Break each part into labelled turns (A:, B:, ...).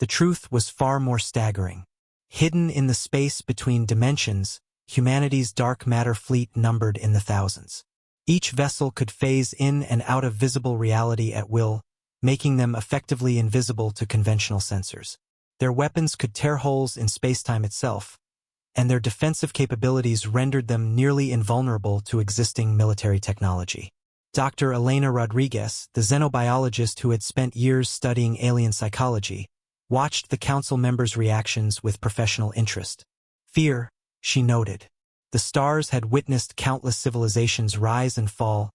A: The truth was far more staggering. Hidden in the space between dimensions, humanity's dark matter fleet numbered in the thousands. Each vessel could phase in and out of visible reality at will, making them effectively invisible to conventional sensors. Their weapons could tear holes in spacetime itself, and their defensive capabilities rendered them nearly invulnerable to existing military technology. Dr. Elena Rodriguez, the xenobiologist who had spent years studying alien psychology, watched the council members' reactions with professional interest. Fear, she noted. The stars had witnessed countless civilizations rise and fall,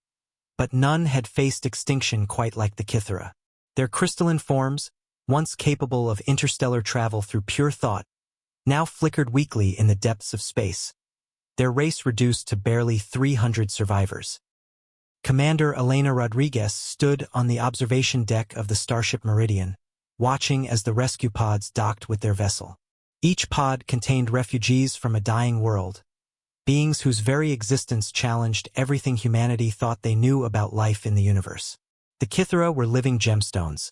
A: but none had faced extinction quite like the Kythera. Their crystalline forms, once capable of interstellar travel through pure thought, now flickered weakly in the depths of space, their race reduced to barely 300 survivors. Commander Elena Rodriguez stood on the observation deck of the Starship Meridian, watching as the rescue pods docked with their vessel. Each pod contained refugees from a dying world, beings whose very existence challenged everything humanity thought they knew about life in the universe. The Kythera were living gemstones,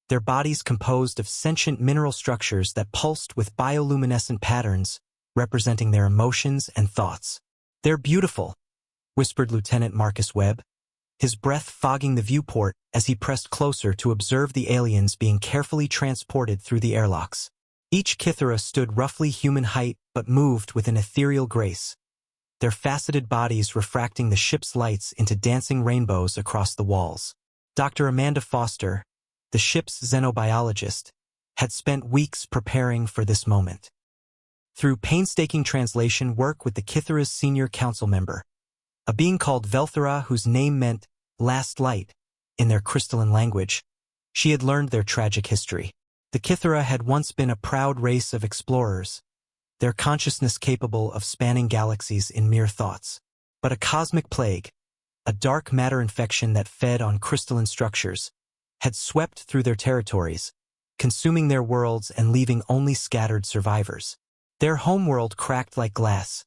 A: their bodies composed of sentient mineral structures that pulsed with bioluminescent patterns, representing their emotions and thoughts. "They're beautiful," whispered Lieutenant Marcus Webb, his breath fogging the viewport as he pressed closer to observe the aliens being carefully transported through the airlocks. Each Kythera stood roughly human height but moved with an ethereal grace, their faceted bodies refracting the ship's lights into dancing rainbows across the walls. Dr. Amanda Foster, the ship's xenobiologist, had spent weeks preparing for this moment. Through painstaking translation work with the Kythera's senior council member, a being called Velthera whose name meant "last light" in their crystalline language, she had learned their tragic history. The Kythera had once been a proud race of explorers, their consciousness capable of spanning galaxies in mere thoughts. But a cosmic plague, a dark matter infection that fed on crystalline structures, had swept through their territories, consuming their worlds and leaving only scattered survivors. Their homeworld cracked like glass.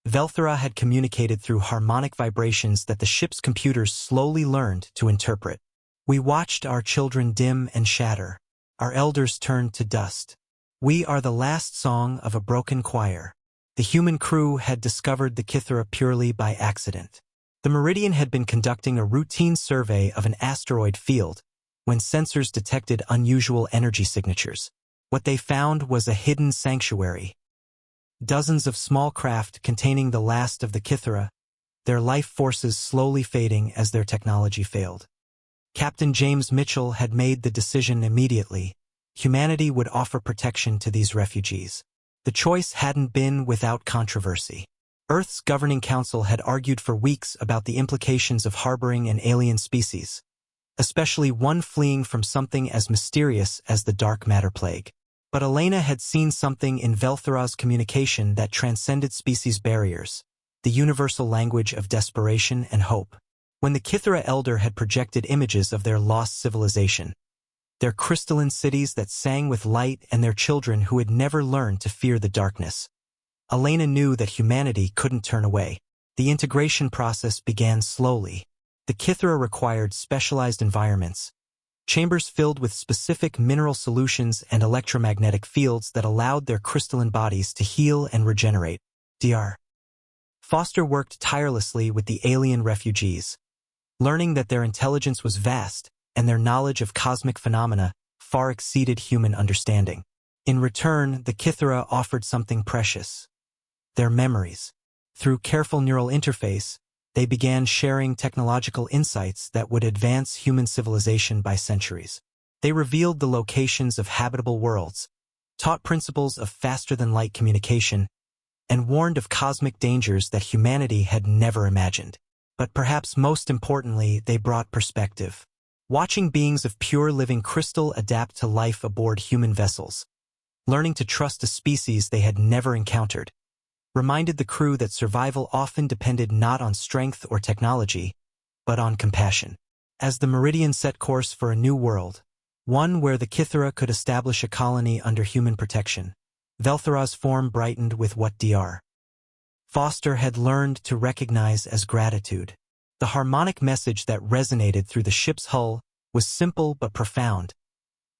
A: Velthera had communicated through harmonic vibrations that the ship's computers slowly learned to interpret. "We watched our children dim and shatter. Our elders turned to dust. We are the last song of a broken choir." The human crew had discovered the Kythera purely by accident. The Meridian had been conducting a routine survey of an asteroid field when sensors detected unusual energy signatures. What they found was a hidden sanctuary. Dozens of small craft containing the last of the Kythera, their life forces slowly fading as their technology failed. Captain James Mitchell had made the decision immediately. Humanity would offer protection to these refugees. The choice hadn't been without controversy. Earth's governing council had argued for weeks about the implications of harboring an alien species, especially one fleeing from something as mysterious as the dark matter plague. But Elena had seen something in Velthera's communication that transcended species barriers, the universal language of desperation and hope. When the Kythera elder had projected images of their lost civilization, their crystalline cities that sang with light and their children who had never learned to fear the darkness, Elena knew that humanity couldn't turn away. The integration process began slowly. The Kythera required specialized environments, chambers filled with specific mineral solutions and electromagnetic fields that allowed their crystalline bodies to heal and regenerate. Dr. Foster worked tirelessly with the alien refugees, learning that their intelligence was vast and their knowledge of cosmic phenomena far exceeded human understanding. In return, the Kythera offered something precious: their memories. Through careful neural interface, they began sharing technological insights that would advance human civilization by centuries. They revealed the locations of habitable worlds, taught principles of faster-than-light communication, and warned of cosmic dangers that humanity had never imagined. But perhaps most importantly, they brought perspective. Watching beings of pure living crystal adapt to life aboard human vessels, learning to trust a species they had never encountered, reminded the crew that survival often depended not on strength or technology, but on compassion. As the Meridian set course for a new world, one where the Kythera could establish a colony under human protection, Velthera's form brightened with what Dr. Foster had learned to recognize as gratitude. The harmonic message that resonated through the ship's hull was simple but profound.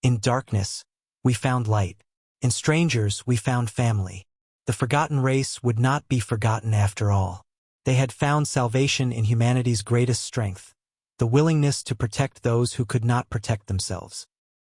A: In darkness, we found light. In strangers, we found family. The forgotten race would not be forgotten after all. They had found salvation in humanity's greatest strength, the willingness to protect those who could not protect themselves.